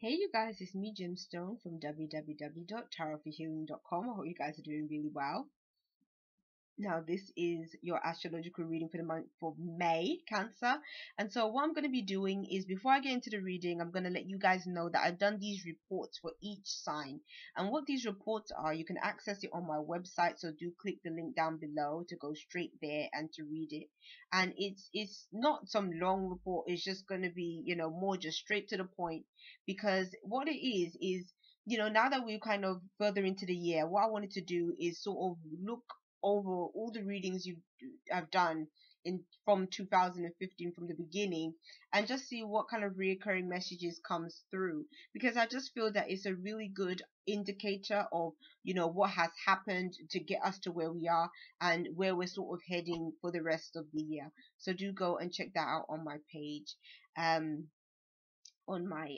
Hey you guys, it's me Gemstone from www.tarotforhealing.com. I hope you guys are doing really well. Now, this is your astrological reading for the month for May, Cancer. And so, what I'm going to be doing is before I get into the reading, I'm going to let you guys know that I've done these reports for each sign. And what these reports are, you can access it on my website. So, do click the link down below to go straight there and to read it. And it's not some long report, it's just going to be, more just straight to the point. Because what it is, now that we're kind of further into the year, what I wanted to do is sort of look over all the readings I've done in from 2015 from the beginning and just see what kind of reoccurring messages comes through, because I just feel that it's a really good indicator of what has happened to get us to where we are and where we're sort of heading for the rest of the year. So do go and check that out on my page, on my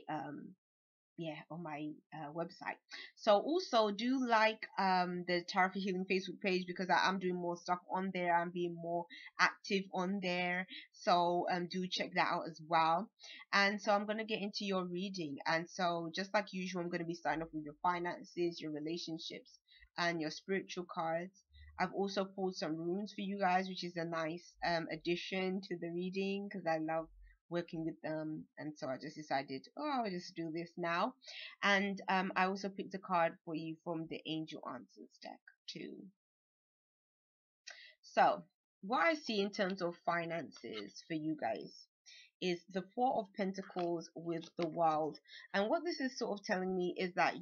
website. So also do like the Tarot for Healing Facebook page, because I'm doing more stuff on there. I'm being more active on there, so do check that out as well. And so I'm going to get into your reading, and so just like usual, I'm going to be starting off with your finances, your relationships, and your spiritual cards. I've also pulled some runes for you guys, which is a nice addition to the reading because I love working with them, and so I just decided, I'll just do this now. And I also picked a card for you from the Angel Answers deck too. So what I see in terms of finances for you guys is the Four of Pentacles with the World. And what this is sort of telling me is that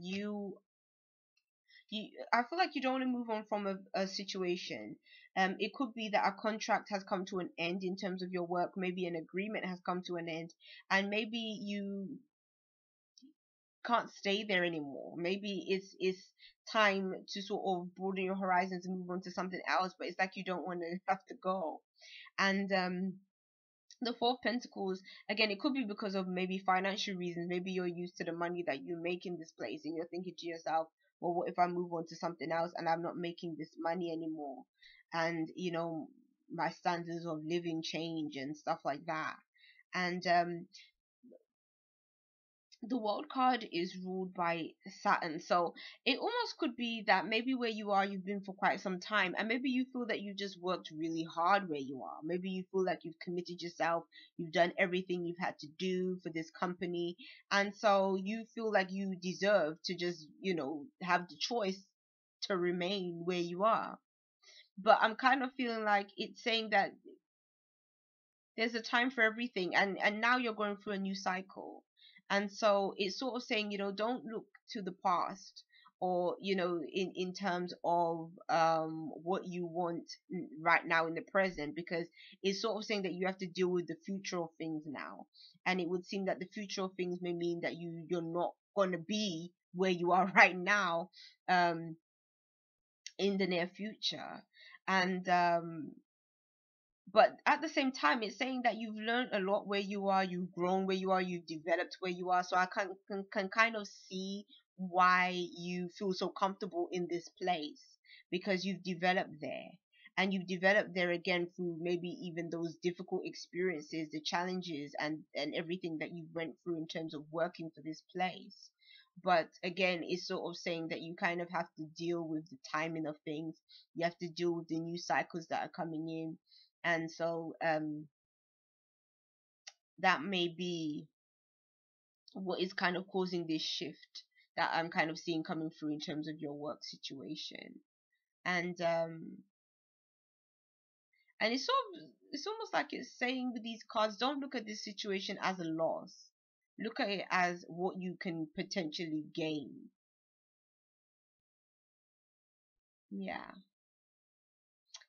I feel like you don't want to move on from a situation. It could be that a contract has come to an end in terms of your work. Maybe an agreement has come to an end, and maybe you can't stay there anymore. Maybe it's time to sort of broaden your horizons and move on to something else, but it's like you don't want to have to go. And the Four of Pentacles, again, it could be because of maybe financial reasons. Maybe you're used to the money that you make in this place and you're thinking to yourself, well, what if I move on to something else and I'm not making this money anymore? And my standards of living change and stuff like that. And the World card is ruled by Saturn, so it almost could be that maybe where you are, you've been for quite some time, and maybe you feel that you just worked really hard where you are. Maybe you feel like you've committed yourself, you've done everything you've had to do for this company, and so you feel like you deserve to just have the choice to remain where you are. But I'm kind of feeling like it's saying that there's a time for everything, and now you're going through a new cycle. And so it's sort of saying, don't look to the past, or in terms of what you want right now in the present, because it's sort of saying that you have to deal with the future of things now. And it would seem that the future of things may mean that you're not going to be where you are right now in the near future. And but at the same time, it's saying that you've learned a lot where you are, you've grown where you are, you've developed where you are. So I can kind of see why you feel so comfortable in this place, because you've developed there. And you've developed there again through maybe even those difficult experiences, the challenges, and everything that you went through in terms of working for this place. But again, it's sort of saying that you kind of have to deal with the timing of things. You have to deal with the new cycles that are coming in. And so that may be what is kind of causing this shift that I'm kind of seeing coming through in terms of your work situation. And it's almost like it's saying with these cards, don't look at this situation as a loss. Look at it as what you can potentially gain. Yeah.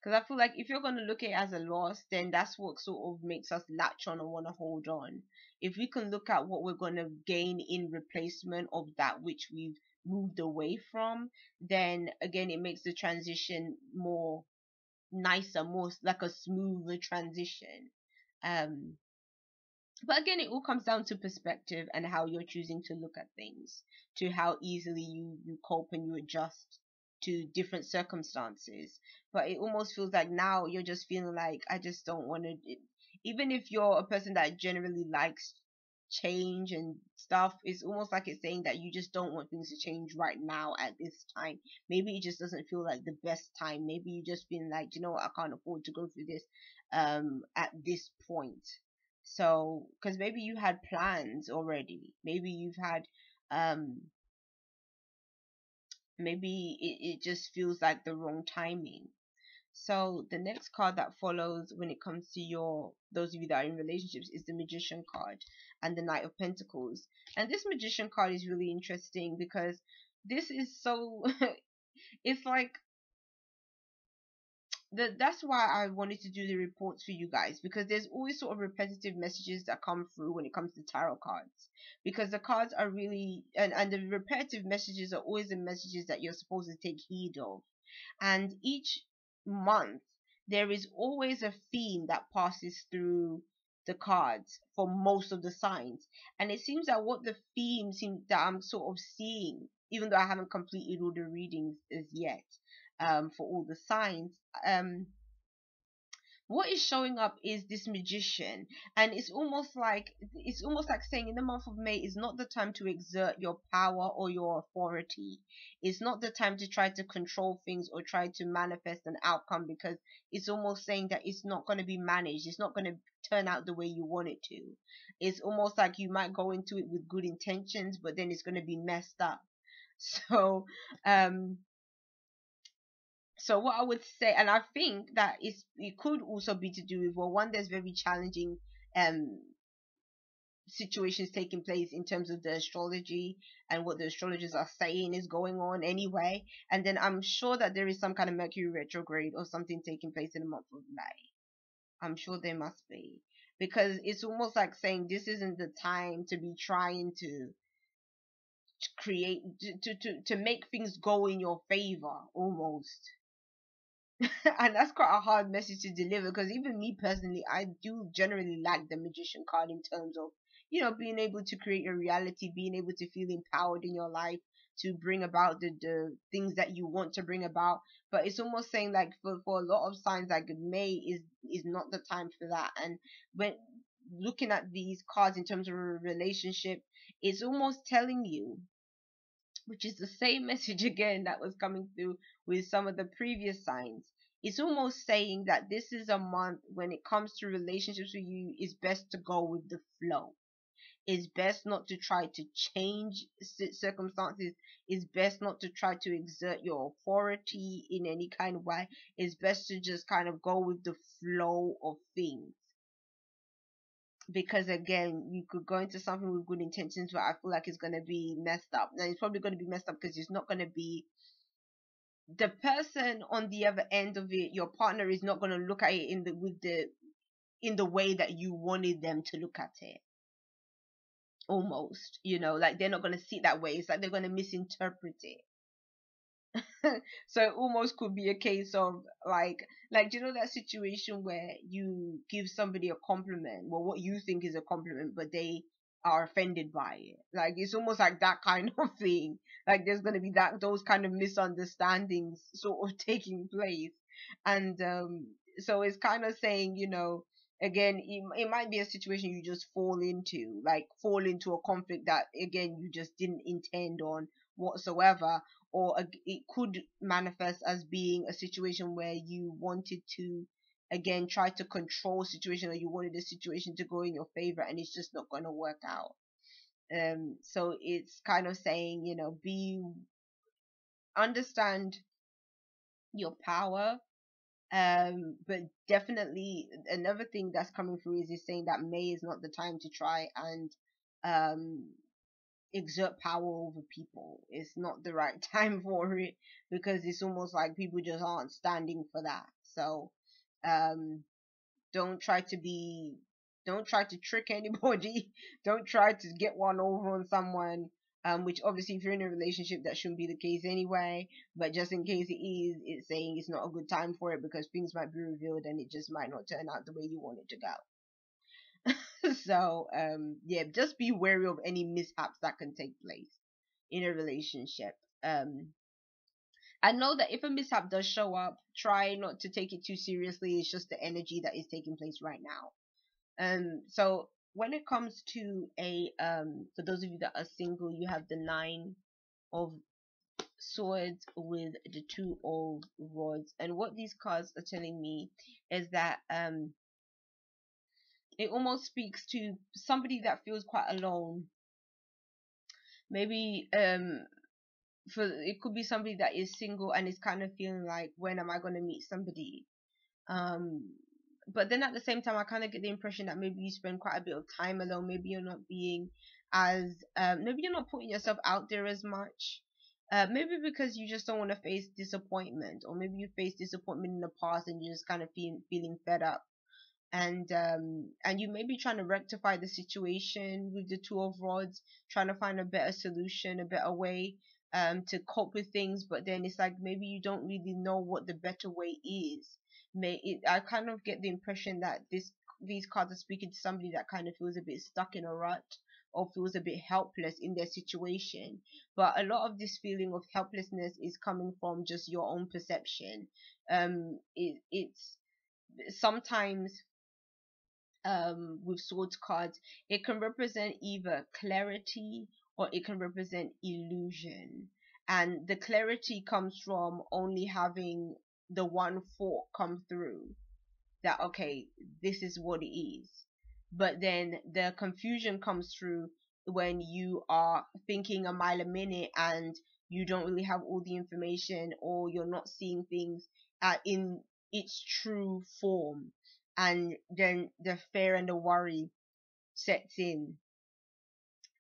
Because I feel like if you're going to look at it as a loss, then that's what sort of makes us latch on and want to hold on. If we can look at what we're going to gain in replacement of that which we've moved away from, then again, it makes the transition more nicer, more like a smoother transition. But again, it all comes down to perspective and how you're choosing to look at things, to how easily you cope and you adjust to different circumstances. But it almost feels like now you're just feeling like, I just don't want to, even if you're a person that generally likes change and stuff. It's almost like it's saying that you just don't want things to change right now at this time. Maybe it just doesn't feel like the best time. Maybe you just feel like, you know what, I can't afford to go through this at this point. So because maybe you had plans already, maybe you've had um maybe it just feels like the wrong timing. So the next card that follows when it comes to your those of you that are in relationships is the Magician card and the Knight of Pentacles. And this Magician card is really interesting because this is so it's like that's why I wanted to do the reports for you guys, because there's always sort of repetitive messages that come through when it comes to tarot cards, because the cards are really and the repetitive messages are always the messages that you're supposed to take heed of. And each month there is always a theme that passes through the cards for most of the signs, and it seems that what the theme seems that I'm sort of seeing, even though I haven't completed all the readings as yet, for all the signs, um what is showing up is this Magician. And it's almost like saying in the month of May is not the time to exert your power or your authority. It's not the time to try to control things or try to manifest an outcome, because it's almost saying that it's not going to be managed, it's not going to turn out the way you want it to. It's almost like you might go into it with good intentions, but then it's going to be messed up. So um so what I would say, and I think that it could also be to do with, well, one, there's very challenging um situations taking place in terms of the astrology and what the astrologers are saying is going on anyway. And then I'm sure that there is some kind of Mercury retrograde or something taking place in the month of May. I'm sure there must be, because it's almost like saying this isn't the time to be trying to create to make things go in your favor almost. And that's quite a hard message to deliver, because even me personally, I do generally like the Magician card in terms of, being able to create your reality, being able to feel empowered in your life to bring about the things that you want to bring about. But it's almost saying like for a lot of signs, like May is not the time for that. And when looking at these cards in terms of a relationship, it's almost telling you, which is the same message again that was coming through with some of the previous signs. It's almost saying that this is a month when it comes to relationships with you, it's best to go with the flow. It's best not to try to change circumstances. It's best not to try to exert your authority in any kind of way. It's best to just kind of go with the flow of things, because again, you could go into something with good intentions, but I feel like it's going to be messed up. And it's probably going to be messed up because it's not going to be the person on the other end of it. Your partner is not going to look at it in the way that you wanted them to look at it. Almost, like they're not going to see it that way. It's like they're going to misinterpret it. So it almost could be a case of like that situation where you give somebody a compliment, well, what you think is a compliment, but they are offended by it. Like it's almost like that kind of thing. Like there's going to be those kind of misunderstandings sort of taking place. And so it's kind of saying, again, it might be a situation you just fall into a conflict that again you just didn't intend on whatsoever. Or it could manifest as being a situation where you wanted to again try to control a situation, or you wanted the situation to go in your favor, and it's just not going to work out. So it's kind of saying, understand your power. But definitely another thing that's coming through is saying that May is not the time to try and um exert power over people. It's not the right time for it, because it's almost like people just aren't standing for that. So um don't try to be don't try to trick anybody. Don't try to get one over on someone, which obviously if you're in a relationship that shouldn't be the case anyway, but just in case it is, it's saying it's not a good time for it because things might be revealed and it just might not turn out the way you want it to go. So yeah, just be wary of any mishaps that can take place in a relationship. I know that if a mishap does show up, try not to take it too seriously. It's just the energy that is taking place right now. So when it comes to a for those of you that are single, you have the nine of swords with the two of rods, and what these cards are telling me is that it almost speaks to somebody that feels quite alone. Maybe for it could be somebody that is single and is kind of feeling like, when am I going to meet somebody? um but then at the same time, I kind of get the impression that maybe you spend quite a bit of time alone. Maybe you're not being as maybe you're not putting yourself out there as much, maybe because you just don't want to face disappointment, or maybe you faced disappointment in the past and you're just kind of feeling fed up, and you may be trying to rectify the situation with the two of rods, trying to find a better solution, a better way to cope with things, but then it's like maybe you don't really know what the better way is. I kind of get the impression that these cards are speaking to somebody that kind of feels a bit stuck in a rut, or feels a bit helpless in their situation. But a lot of this feeling of helplessness is coming from just your own perception. It's sometimes with swords cards, it can represent either clarity or it can represent illusion. And the clarity comes from only having the one thought come through, that okay, this is what it is. But then the confusion comes through when you are thinking a mile a minute and you don't really have all the information, or you're not seeing things in its true form, and then the fear and the worry sets in,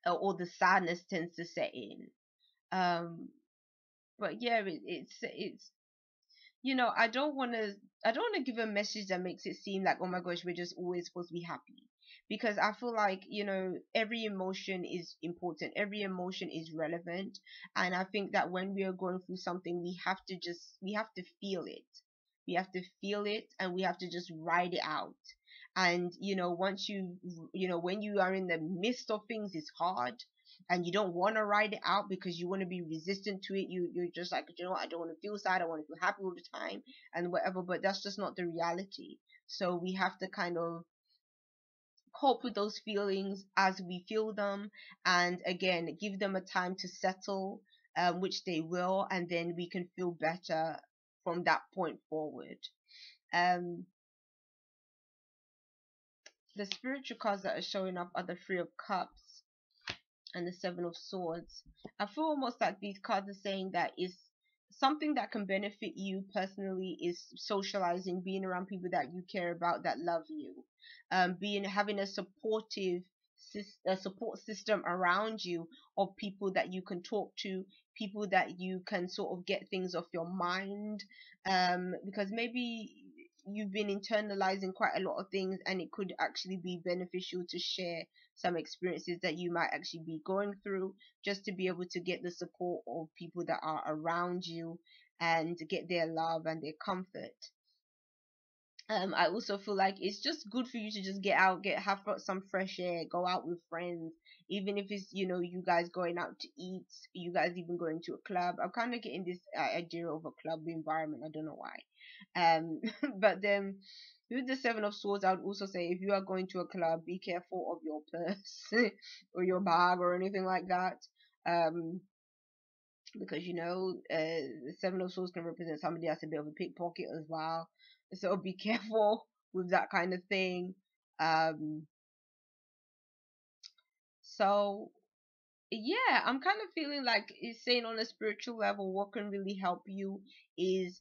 or the sadness tends to set in. um but yeah, it's I don't want to give a message that makes it seem like, oh my gosh, we're just always supposed to be happy, because I feel like, every emotion is important, every emotion is relevant, and I think that when we are going through something, we have to feel it. We have to feel it, and we have to just ride it out. And once when you are in the midst of things, it's hard, and you don't want to ride it out because you want to be resistant to it. You're just like, what, I don't want to feel sad, I want to feel happy all the time and whatever. But that's just not the reality. So we have to kind of cope with those feelings as we feel them, and again, give them a time to settle, which they will, and then we can feel better from that point forward. um the spiritual cards that are showing up are the Three of Cups and the Seven of Swords. I feel almost like these cards are saying that is something that can benefit you personally is socializing, being around people that you care about, that love you, being having a support system around you of people that you can talk to, people that you can sort of get things off your mind, because maybe you've been internalizing quite a lot of things, and it could actually be beneficial to share some experiences that you might actually be going through, just to be able to get the support of people that are around you and get their love and their comfort. I also feel like it's just good for you to just get out, have some fresh air, go out with friends, even if it's you guys going out to eat, you guys even going to a club. I'm kind of getting this idea of a club environment. I don't know why. But then with the Seven of Swords, I would also say, if you are going to a club, be careful of your purse or your bag or anything like that. Because the Seven of Swords can represent somebody that's a bit of a pickpocket as well, so be careful with that kind of thing. um so yeah, I'm kind of feeling like it's saying, on a spiritual level, what can really help you is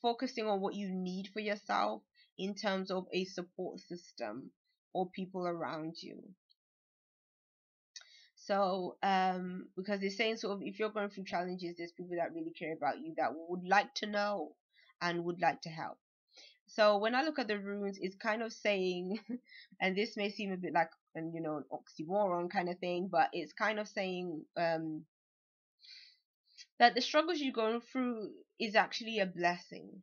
focusing on what you need for yourself in terms of a support system or people around you. So, because they're saying, sort of, if you're going through challenges, there's people that really care about you, that would like to know and would like to help. So when I look at the runes, it's kind of saying, and this may seem a bit like an oxymoron kind of thing, but it's kind of saying that the struggles you're going through is actually a blessing,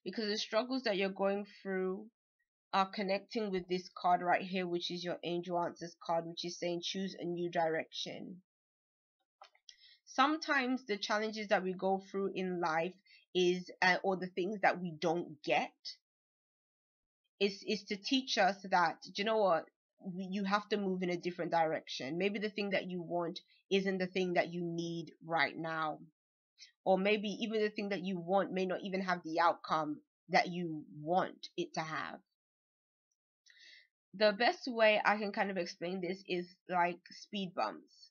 because the struggles that you're going through are connecting with this card right here, which is your Angel Answers card, which is saying choose a new direction. Sometimes the challenges that we go through in life is or the things that we don't get It's to teach us that, you know what, you have to move in a different direction. Maybe the thing that you want isn't the thing that you need right now, or maybe even the thing that you want may not even have the outcome that you want it to have. The best way I can kind of explain this is like speed bumps.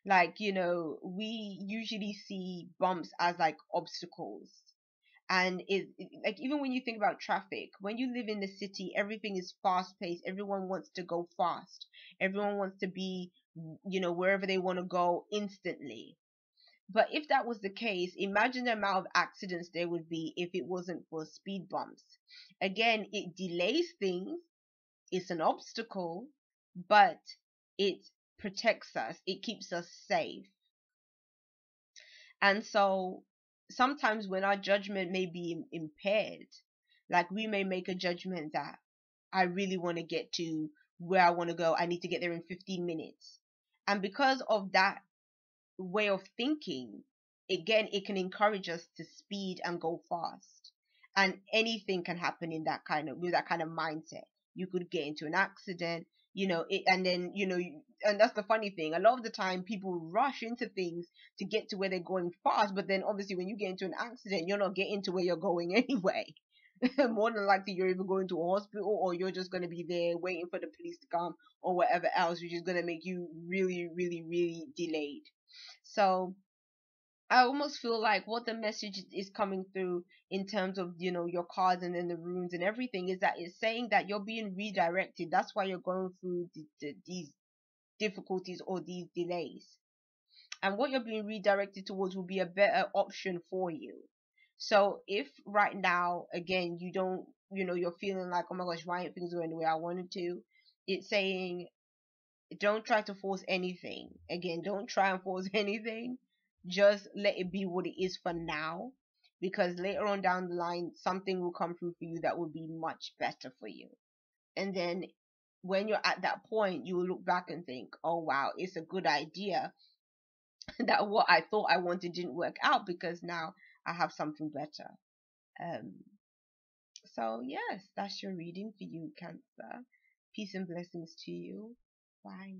Like, we usually see bumps as like obstacles. And like, even when you think about traffic, when you live in the city, everything is fast paced. Everyone wants to go fast. Everyone wants to be, wherever they want to go instantly. But if that was the case, imagine the amount of accidents there would be if it wasn't for speed bumps. Again, it delays things, it's an obstacle, but it protects us, it keeps us safe. And so sometimes when our judgment may be impaired, like we may make a judgment that I really want to get to where I want to go, I need to get there in 15 minutes. And because of that way of thinking, again, it can encourage us to speed and go fast. And anything can happen in that kind of with that kind of mindset. You could get into an accident, and then and that's the funny thing. A lot of the time, people rush into things to get to where they're going fast, but then obviously, when you get into an accident, you're not getting to where you're going anyway. More than likely, you're either going to a hospital or you're just going to be there waiting for the police to come or whatever else, which is going to make you really, really, really delayed. So I almost feel like what the message is coming through in terms of, your cards and then the runes and everything is that it's saying that you're being redirected. That's why you're going through these difficulties or these delays. And what you're being redirected towards will be a better option for you. So if right now, again, you don't, you're feeling like, oh my gosh, why aren't things going the way I wanted to? It's saying, don't try to force anything. Again, don't try and force anything. Just let it be what it is for now, because later on down the line, something will come through for you that will be much better for you. And then when you're at that point, you will look back and think, oh wow, it's a good idea that what I thought I wanted didn't work out, because now I have something better. Um, so yes, that's your reading for you, Cancer. Peace and blessings to you. Bye.